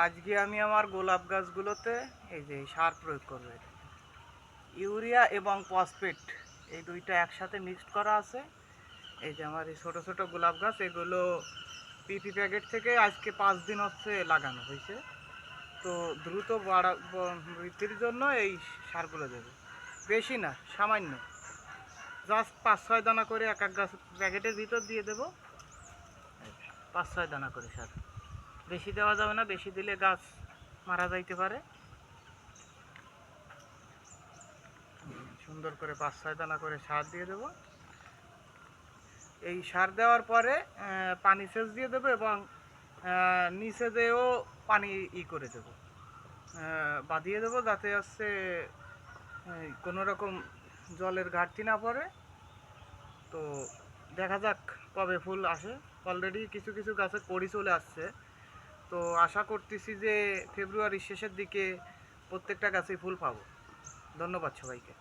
আজকে আমি আমার গোলাপ গাছগুলোতে এই যে সার প্রয়োগ করব। ইউরিয়া এবং ফসফেট এই দুইটা একসাথে মিক্সড করা আছে। এই যে আমার এই ছোটো ছোটো গোলাপ গাছ, এগুলো পিপি প্যাকেট থেকে আজকে 5 দিন হচ্ছে লাগানো হয়েছে। তো দ্রুত বৃদ্ধির জন্য এই সারগুলো দেবে। বেশি না, সামান্য, জাস্ট 5-6 দানা করে এক এক গাছ প্যাকেটের ভিতর দিয়ে দেবো। 5-6 দানা করে সার, বেশি দেওয়া যাবে না, বেশি দিলে গাছ মারা যাইতে পারে। সুন্দর করে 5-6 দানা করে সার দিয়ে দেবো। এই সার দেওয়ার পরে পানি সেচ দিয়ে দেবো এবং নিচে দিয়েও পানি করে দেবো, বাঁধিয়ে দেবো, যাতে হচ্ছে কোনো রকম জলের ঘাটতি না পড়ে। তো দেখা যাক কবে ফুল আসে। অলরেডি কিছু কিছু গাছে কড়ি চলে আসছে। তো আশা করতেছি যে ফেব্রুয়ারির শেষের দিকে প্রত্যেকটা গাছেই ফুল পাবো। ধন্যবাদ সবাইকে।